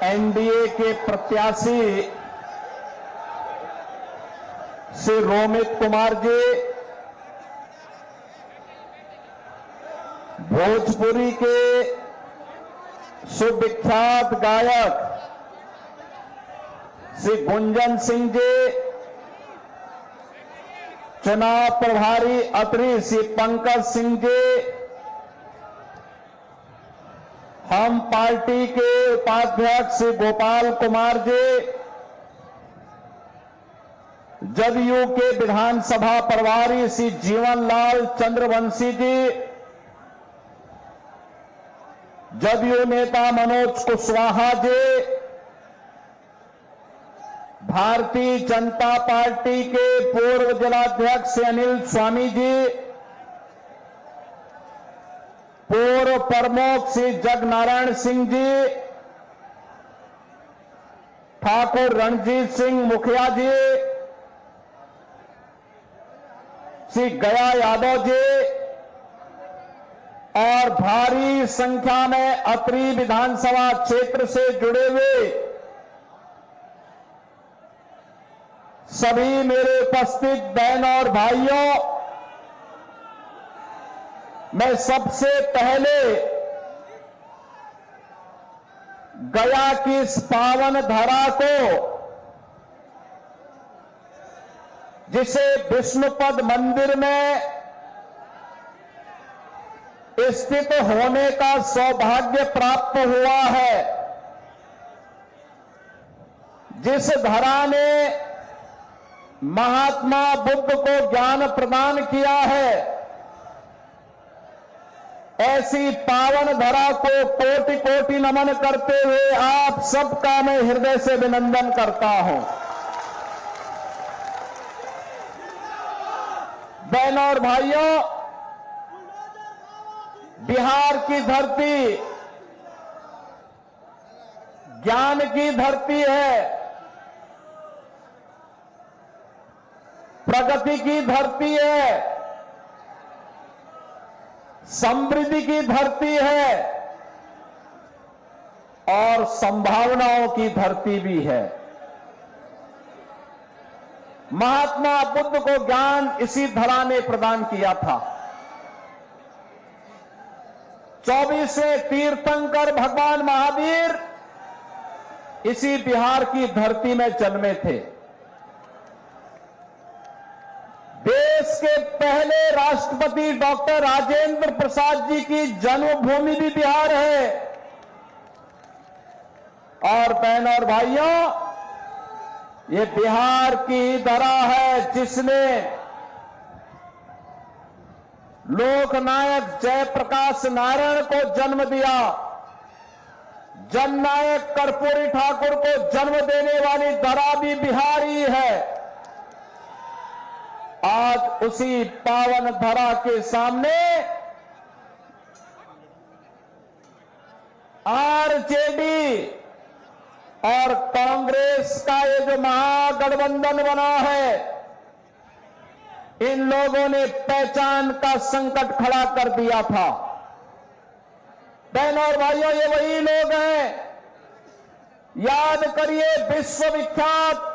NDA के प्रत्याशी श्री रोमित कुमार जी, भोजपुरी के सुविख्यात गायक श्री गुंजन सिंह जी, चुनाव प्रभारी अत्री श्री पंकज सिंह जी, हम पार्टी के उपाध्यक्ष श्री गोपाल कुमार जी, जदयू के विधानसभा प्रभारी श्री जीवनलाल चंद्रवंशी जी, जदयू नेता मनोज कुशवाहा जी, भारतीय जनता पार्टी के पूर्व जिलाध्यक्ष अनिल स्वामी जी, पूर्व प्रमुख श्री जगनारायण सिंह जी, ठाकुर रणजीत सिंह मुखिया जी, श्री गया यादव जी और भारी संख्या में अत्री विधानसभा क्षेत्र से जुड़े हुए सभी मेरे उपस्थित बहन और भाइयों, मैं सबसे पहले गया की इस पावन धरा को, जिसे विष्णुपद मंदिर में स्थित होने का सौभाग्य प्राप्त हुआ है, जिस धरा ने महात्मा बुद्ध को ज्ञान प्रदान किया है, ऐसी पावन धरा को कोटि कोटि नमन करते हुए आप सबका मैं हृदय से अभिनंदन करता हूं। बहनों और भाइयों, बिहार की धरती ज्ञान की धरती है, प्रगति की धरती है, समृद्धि की धरती है और संभावनाओं की धरती भी है। महात्मा बुद्ध को ज्ञान इसी धरा ने प्रदान किया था। 24वें तीर्थंकर भगवान महावीर इसी बिहार की धरती में जन्मे थे। देश के पहले राष्ट्रपति डॉक्टर राजेंद्र प्रसाद जी की जन्मभूमि भी बिहार है। और बहनों और भाइयों, ये बिहार की धरा है जिसने लोकनायक जयप्रकाश नारायण को जन्म दिया। जननायक कर्पूरी ठाकुर को जन्म देने वाली धरा भी बिहारी है। आज उसी पावन धरा के सामने आरजेडी और कांग्रेस का ये जो महागठबंधन बना है, इन लोगों ने पहचान का संकट खड़ा कर दिया था। बहनों और भाइयों, ये वही लोग हैं, याद करिए, विश्वविख्यात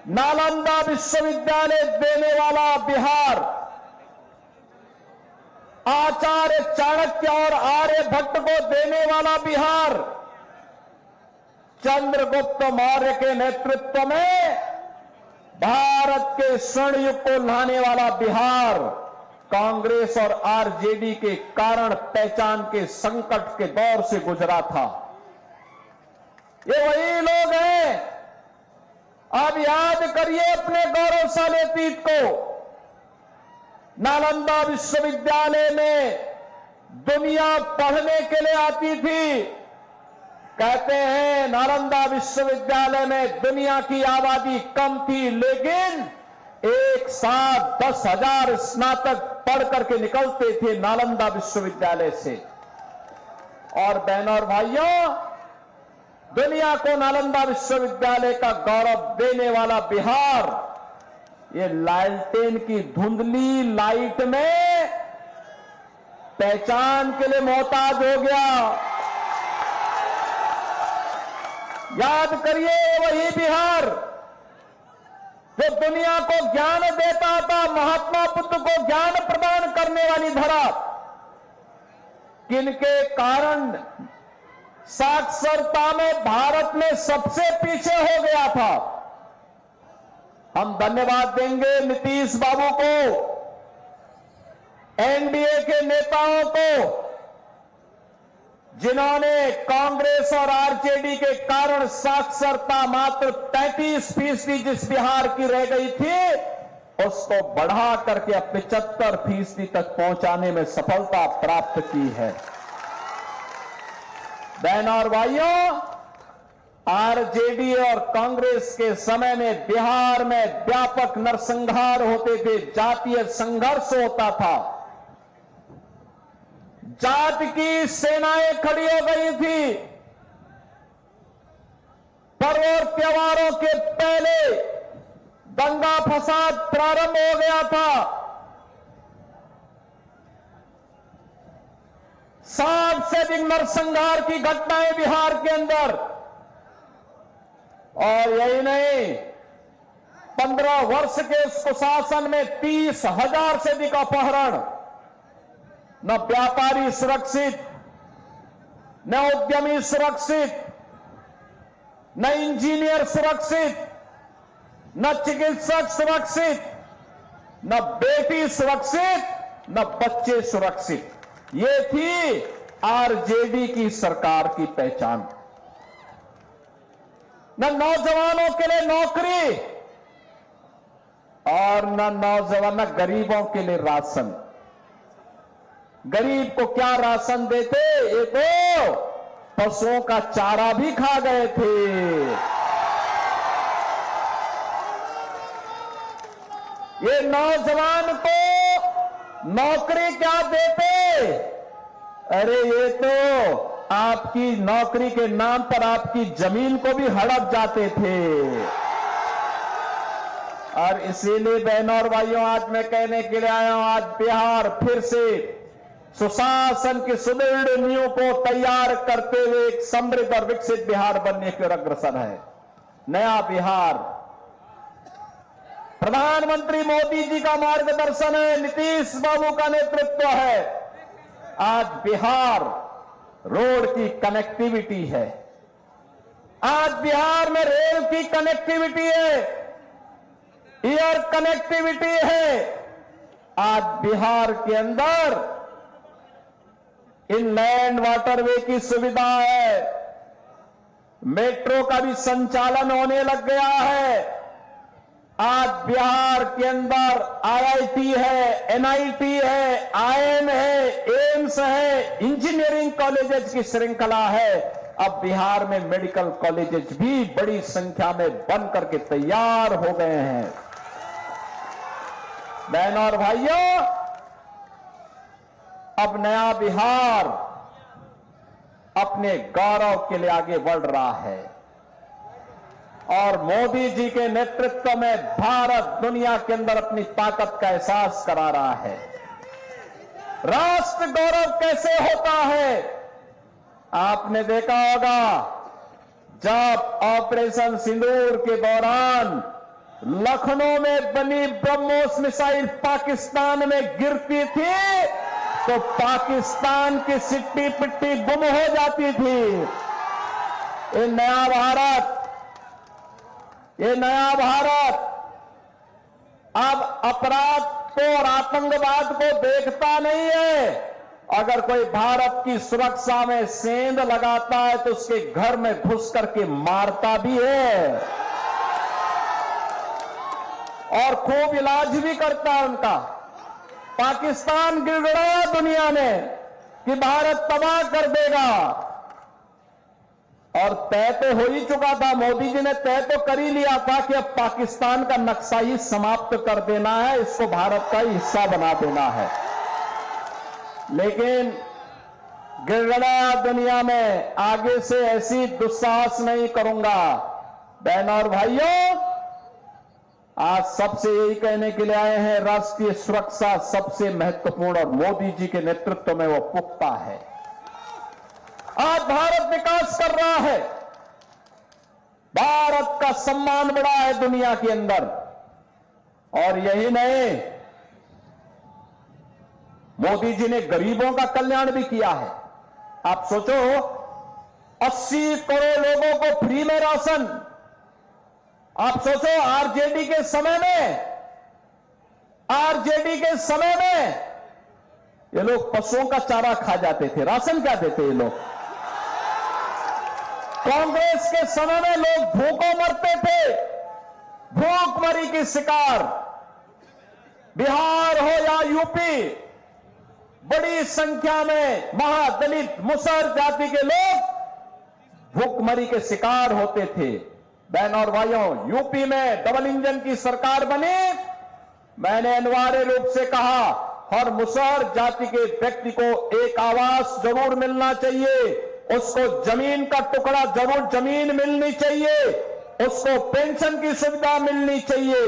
नालंदा विश्वविद्यालय देने वाला बिहार, आचार्य चाणक्य और आर्यभट्ट को देने वाला बिहार, चंद्रगुप्त मौर्य के नेतृत्व में भारत के स्वर्ण युग को लाने वाला बिहार, कांग्रेस और आरजेडी के कारण पहचान के संकट के दौर से गुजरा था। ये वही लोग हैं। अब याद करिए अपने गौरवशाली अतीत को। नालंदा विश्वविद्यालय में दुनिया पढ़ने के लिए आती थी। कहते हैं नालंदा विश्वविद्यालय में दुनिया की आबादी कम थी, लेकिन एक साथ 10,000 स्नातक पढ़ करके निकलते थे नालंदा विश्वविद्यालय से। और बहनों और भाइयों, दुनिया को नालंदा विश्वविद्यालय का गौरव देने वाला बिहार, ये लालटेन की धुंधली लाइट में पहचान के लिए मोहताज हो गया। याद करिए, वही बिहार जो दुनिया को ज्ञान देता था, महात्मा बुद्ध को ज्ञान प्रदान करने वाली धरा, किनके कारण साक्षरता में भारत में सबसे पीछे हो गया था। हम धन्यवाद देंगे नीतीश बाबू को, एनडीए के नेताओं को, जिन्होंने कांग्रेस और आरजेडी के कारण साक्षरता मात्र 33% जिस बिहार की रह गई थी उसको बढ़ा करके 75% तक पहुंचाने में सफलता प्राप्त की है। बहनों और भाइयों, आरजेडी और कांग्रेस के समय में बिहार में व्यापक नरसंहार होते थे, जातीय संघर्ष होता था, जात की सेनाएं खड़ी हो गई थी। पर्व और त्योहारों के पहले दंगा फसाद प्रारंभ हो गया था। 60 से अधिक नरसंहार की घटनाएं बिहार के अंदर, और यही नहीं, 15 वर्ष के सुशासन में 30,000 से अधिक अपहरण, न व्यापारी सुरक्षित, न उद्यमी सुरक्षित, न इंजीनियर सुरक्षित, न चिकित्सक सुरक्षित, न बेटी सुरक्षित, न बच्चे सुरक्षित। ये थी आरजेडी की सरकार की पहचान। न नौजवानों के लिए नौकरी और न गरीबों के लिए राशन। गरीब को क्या राशन देते, ये तो पशुओं का चारा भी खा गए थे। ये नौजवान को नौकरी क्या देते, अरे ये तो आपकी नौकरी के नाम पर आपकी जमीन को भी हड़प जाते थे। और इसीलिए बहनों और भाइयों, आज मैं कहने के लिए आया हूं, आज बिहार फिर से सुशासन की सुदृढ़ नींव को तैयार करते हुए एक समृद्ध और विकसित बिहार बनने की ओर अग्रसर है। नया बिहार प्रधानमंत्री मोदी जी का मार्गदर्शन है, नीतीश बाबू का नेतृत्व है। आज बिहार रोड की कनेक्टिविटी है, आज बिहार में रेल की कनेक्टिविटी है, एयर कनेक्टिविटी है। आज बिहार के अंदर इनलैंड वाटरवे की सुविधा है, मेट्रो का भी संचालन होने लग गया है। आज बिहार के अंदर आईआईटी है, एनआईटी है, आईएम है, एम्स है, इंजीनियरिंग कॉलेजेस की श्रृंखला है। अब बिहार में मेडिकल कॉलेजेस भी बड़ी संख्या में बन करके तैयार हो गए हैं। बहनों और भाइयों, अब नया बिहार अपने गौरव के लिए आगे बढ़ रहा है और मोदी जी के नेतृत्व में भारत दुनिया के अंदर अपनी ताकत का एहसास करा रहा है। राष्ट्र गौरव कैसे होता है, आपने देखा होगा, जब ऑपरेशन सिंदूर के दौरान लखनऊ में बनी ब्रह्मोस मिसाइल पाकिस्तान में गिरती थी तो पाकिस्तान की सिट्टी पिट्टी गुम हो जाती थी। ये नया भारत अब अपराध को और आतंकवाद को देखता नहीं है। अगर कोई भारत की सुरक्षा में सेंध लगाता है तो उसके घर में घुस करके मारता भी है और खूब इलाज भी करता है उनका। पाकिस्तान गिड़गिड़ाया दुनिया में कि भारत तबाह कर देगा, और तय तो हो ही चुका था। मोदी जी ने तय तो कर ही लिया था कि अब पाकिस्तान का नक्शा ही समाप्त कर देना है, इसको भारत का ही हिस्सा बना देना है। लेकिन गिड़गिड़ाया दुनिया में आगे से ऐसी दुस्साहस नहीं करूंगा। बहनों और भाइयों, आज सबसे यही कहने के लिए आए हैं, राष्ट्रीय सुरक्षा सबसे महत्वपूर्ण और मोदी जी के नेतृत्व में वो पुख्ता है। आज भारत विकास कर रहा है, भारत का सम्मान बढ़ा है दुनिया के अंदर। और यही नहीं, मोदी जी ने गरीबों का कल्याण भी किया है। आप सोचो, 80 करोड़ लोगों को फ्री में राशन। आप सोचो, आरजेडी के समय में ये लोग पशुओं का चारा खा जाते थे, राशन क्या देते ये लोग। कांग्रेस के समय में लोग भूखों मरते थे, भूखमरी की शिकार। बिहार हो या यूपी, बड़ी संख्या में महादलित मुसहर जाति के लोग भूखमरी के शिकार होते थे। बहन और भाइयों, यूपी में डबल इंजन की सरकार बनी। मैंने अनिवार्य रूप से कहा, हर मुसहर जाति के व्यक्ति को एक आवास जरूर मिलना चाहिए, उसको जमीन का टुकड़ा जरूर जमीन मिलनी चाहिए, उसको पेंशन की सुविधा मिलनी चाहिए,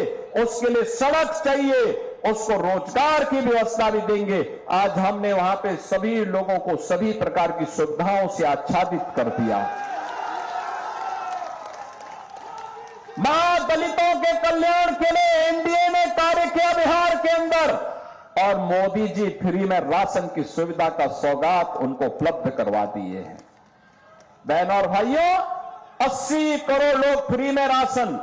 उसके लिए सड़क चाहिए, उसको रोजगार की व्यवस्था भी देंगे। आज हमने वहां पे सभी लोगों को सभी प्रकार की सुविधाओं से आच्छादित कर दिया। मां दलितों के कल्याण के लिए एनडीए ने कार्य किया बिहार के अंदर, और मोदी जी फ्री में राशन की सुविधा का सौगात उनको उपलब्ध करवा दिए हैं। बहन और भाइयों, 80 करोड़ लोग फ्री में राशन,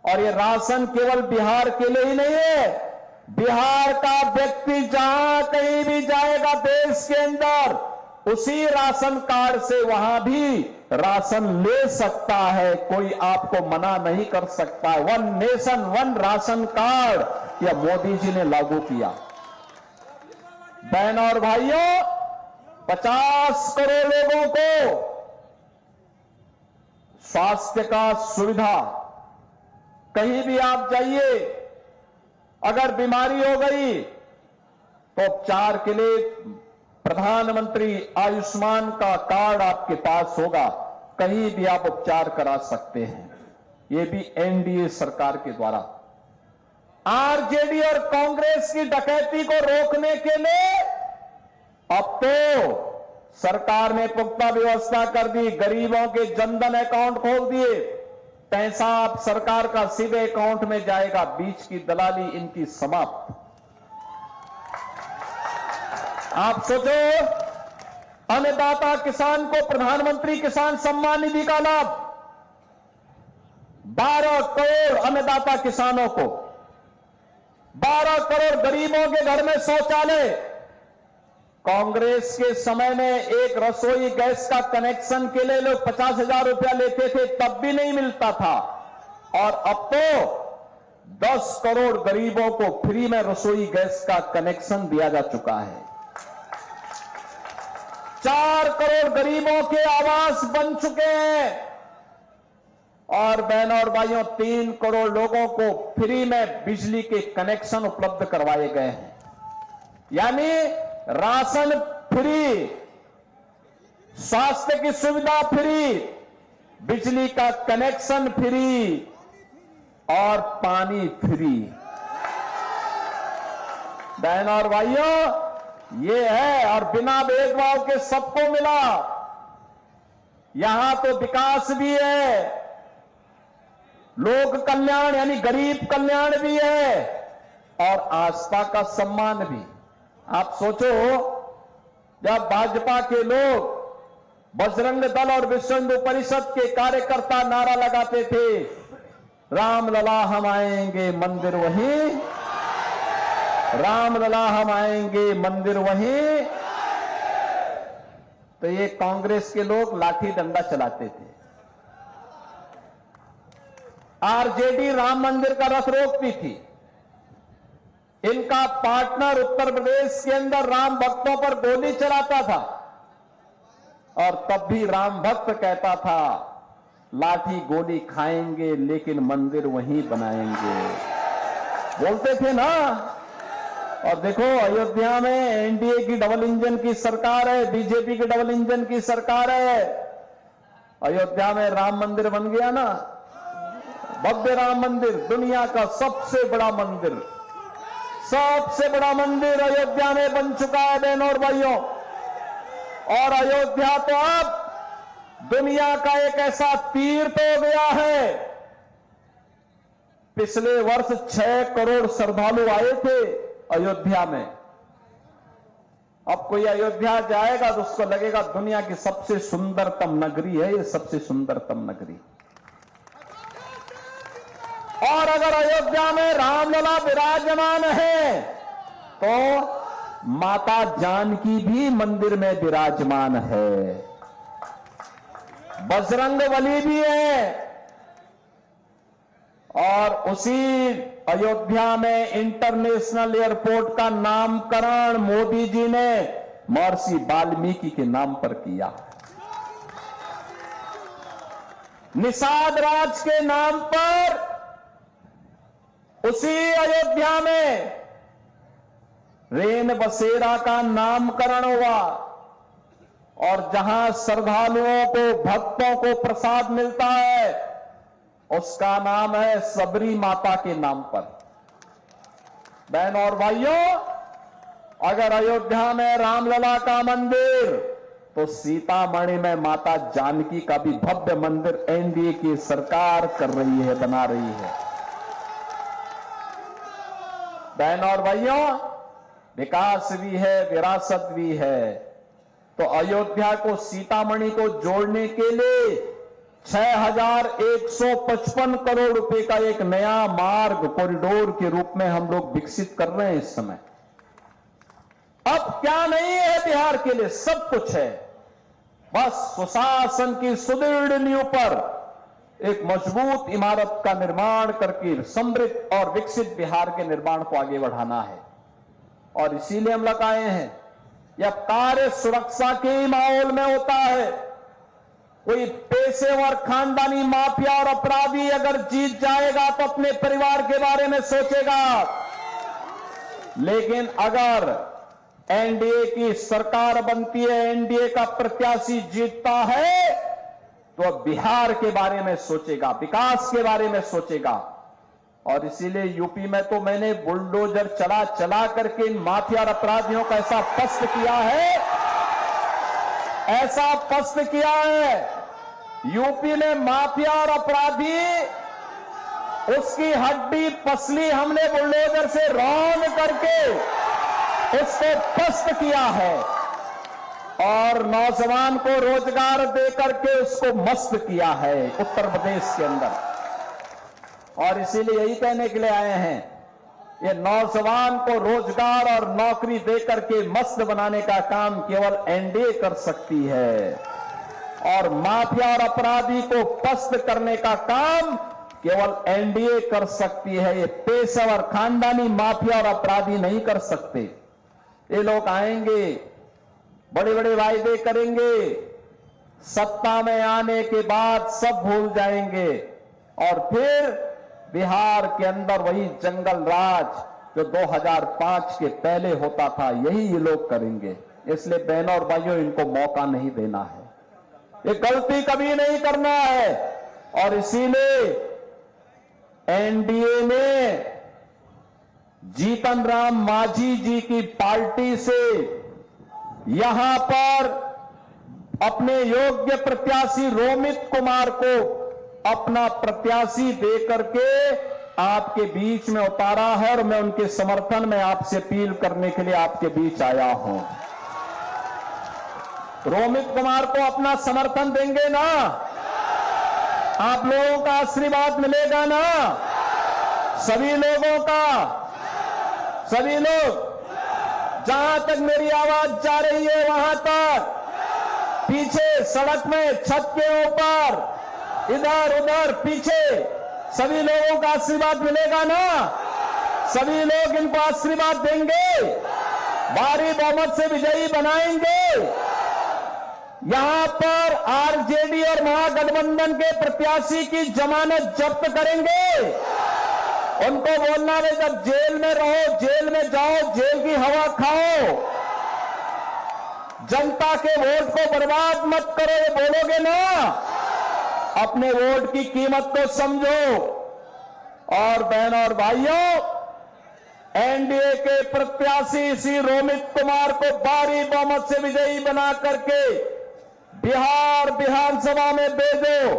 और ये राशन केवल बिहार के लिए ही नहीं है। बिहार का व्यक्ति जहां कहीं भी जाएगा देश के अंदर, उसी राशन कार्ड से वहां भी राशन ले सकता है, कोई आपको मना नहीं कर सकता। One nation one ration card यह मोदी जी ने लागू किया। बहन और भाइयों, 50 करोड़ लोगों को स्वास्थ्य का सुविधा, कहीं भी आप जाइए, अगर बीमारी हो गई तो उपचार के लिए प्रधानमंत्री आयुष्मान का कार्ड आपके पास होगा, कहीं भी आप उपचार करा सकते हैं। ये भी एनडीए सरकार के द्वारा। आरजेडी और कांग्रेस की डकैती को रोकने के लिए अब तो सरकार ने पुख्ता व्यवस्था कर दी, गरीबों के जनधन अकाउंट खोल दिए, पैसा अब सरकार का सीधे अकाउंट में जाएगा, बीच की दलाली इनकी समाप्त। आप सोचो, अन्नदाता किसान को प्रधानमंत्री किसान सम्मान निधि का लाभ, 12 करोड़ अन्नदाता किसानों को, 12 करोड़ गरीबों के घर में शौचालय। कांग्रेस के समय में एक रसोई गैस का कनेक्शन के लिए लोग 50,000 रुपया लेते थे, तब भी नहीं मिलता था, और अब तो 10 करोड़ गरीबों को फ्री में रसोई गैस का कनेक्शन दिया जा चुका है। 4 करोड़ गरीबों के आवास बन चुके हैं, और बहनों और भाइयों, 3 करोड़ लोगों को फ्री में बिजली के कनेक्शन उपलब्ध करवाए गए हैं। यानी राशन फ्री, स्वास्थ्य की सुविधा फ्री, बिजली का कनेक्शन फ्री और पानी फ्री। बहनों और भाइयों, ये है, और बिना भेदभाव के सबको मिला। यहां तो विकास भी है, लोक कल्याण यानी गरीब कल्याण भी है, और आस्था का सम्मान भी। आप सोचो, जब भाजपा के लोग, बजरंग दल और विश्व हिंदू परिषद के कार्यकर्ता नारा लगाते थे, रामलला हम आएंगे मंदिर वहीं, रामलला हम आएंगे मंदिर वहीं, तो ये कांग्रेस के लोग लाठी डंडा चलाते थे। आरजेडी राम मंदिर का रथ रोकती थी। इनका पार्टनर उत्तर प्रदेश के अंदर राम भक्तों पर गोली चलाता था, और तब भी राम भक्त कहता था, लाठी गोली खाएंगे लेकिन मंदिर वहीं बनाएंगे, बोलते थे ना। और देखो, अयोध्या में एनडीए की डबल इंजन की सरकार है, बीजेपी की डबल इंजन की सरकार है। अयोध्या में राम मंदिर बन गया ना, भव्य राम मंदिर, दुनिया का सबसे बड़ा मंदिर, सबसे बड़ा मंदिर अयोध्या में बन चुका है बहनों और भाइयों। और अयोध्या तो अब दुनिया का एक ऐसा तीर्थ हो गया है। पिछले वर्ष 6 करोड़ श्रद्धालु आए थे अयोध्या में। अब कोई अयोध्या जाएगा तो उसको लगेगा दुनिया की सबसे सुंदरतम नगरी है ये, सबसे सुंदरतम नगरी। और अगर अयोध्या में रामलला विराजमान है तो माता जानकी भी मंदिर में विराजमान है, बजरंगबली भी है। और उसी अयोध्या में इंटरनेशनल एयरपोर्ट का नामकरण मोदी जी ने महर्षि वाल्मीकि के नाम पर किया। निषाद राज के नाम पर उसी अयोध्या में रेन बसेरा का नामकरण हुआ। और जहां श्रद्धालुओं को, भक्तों को प्रसाद मिलता है उसका नाम है सबरी माता के नाम पर। बहन और भाइयों, अगर अयोध्या में रामलला का मंदिर तो सीतामढ़ी में माता जानकी का भी भव्य मंदिर एनडीए की सरकार कर रही है, बना रही है। बहन और भाइयों, विकास भी है, विरासत भी है। तो अयोध्या को, सीतामढ़ी को जोड़ने के लिए 6155 करोड़ रुपए का एक नया मार्ग कॉरिडोर के रूप में हम लोग विकसित कर रहे हैं इस समय। अब क्या नहीं है बिहार के लिए, सब कुछ है। बस सुशासन की सुदृढ़ नींव पर एक मजबूत इमारत का निर्माण करके समृद्ध और विकसित बिहार के निर्माण को आगे बढ़ाना है। और इसीलिए हम लोग आए हैं। यह कार्य सुरक्षा के माहौल में होता है। कोई पेशेवर खानदानी माफिया और अपराधी अगर जीत जाएगा तो अपने परिवार के बारे में सोचेगा, लेकिन अगर एनडीए की सरकार बनती है, एनडीए का प्रत्याशी जीतता है तो बिहार के बारे में सोचेगा, विकास के बारे में सोचेगा। और इसीलिए यूपी में तो मैंने बुलडोजर चला चला करके इन माफिया और अपराधियों का ऐसा पस्त किया है, ऐसा पस्त किया है। यूपी में माफिया और अपराधी, उसकी हड्डी पसली हमने बुलडोजर से रौंद करके उसको पस्त किया है और नौजवान को रोजगार देकर के उसको मस्त किया है उत्तर प्रदेश के अंदर। और इसीलिए यही कहने के लिए आए हैं, ये नौजवान को रोजगार और नौकरी देकर के मस्त बनाने का काम केवल एनडीए कर सकती है और माफिया और अपराधी को पस्त करने का काम केवल एनडीए कर सकती है। ये पेशेवर खानदानी माफिया और अपराधी नहीं कर सकते। ये लोग आएंगे, बड़े बड़े वायदे करेंगे, सत्ता में आने के बाद सब भूल जाएंगे और फिर बिहार के अंदर वही जंगल राज जो 2005 के पहले होता था, यही ये लोग करेंगे। इसलिए बहनों और भाइयों, इनको मौका नहीं देना है, ये गलती कभी नहीं करना है। और इसीलिए एनडीए ने जीतन राम मांझी जी की पार्टी से यहां पर अपने योग्य प्रत्याशी रोमित कुमार को अपना प्रत्याशी देकर के आपके बीच में उतारा है और मैं उनके समर्थन में आपसे अपील करने के लिए आपके बीच आया हूं। रोमित कुमार को अपना समर्थन देंगे ना? आप लोगों का आशीर्वाद मिलेगा ना? सभी लोगों का, सभी लोग, जहां तक मेरी आवाज जा रही है वहां तक, पीछे सड़क में, छत के ऊपर, इधर उधर, पीछे, सभी लोगों का आशीर्वाद मिलेगा ना? सभी लोग इनको आशीर्वाद देंगे, भारी बहुमत से विजयी बनाएंगे। यहां पर आरजेडी और महागठबंधन के प्रत्याशी की जमानत जब्त करेंगे। उनको बोलना है, जब जेल में रहो, जेल में जाओ, जेल की हवा खाओ, जनता के वोट को बर्बाद मत करो, ये बोलोगे ना? अपने वोट की कीमत को समझो। और बहनों और भाइयों, एनडीए के प्रत्याशी श्री रोमित कुमार को भारी बहुमत से विजयी बना करके बिहार विधानसभा में भेजो।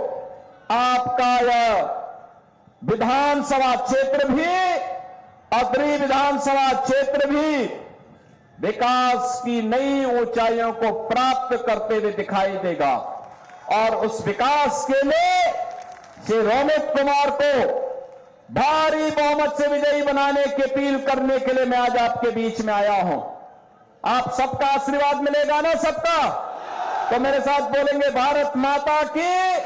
आपका यह विधानसभा क्षेत्र भी, अतरी विधानसभा क्षेत्र भी विकास की नई ऊंचाइयों को प्राप्त करते हुए दिखाई देगा। और उस विकास के लिए श्री रोमित कुमार को भारी बहुमत से विजयी बनाने की अपील करने के लिए मैं आज आपके बीच में आया हूं। आप सबका आशीर्वाद मिलेगा ना सबका? तो मेरे साथ बोलेंगे भारत माता की,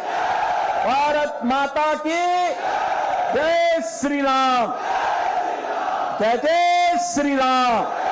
भारत माता की जय श्री राम, जय जय श्री राम।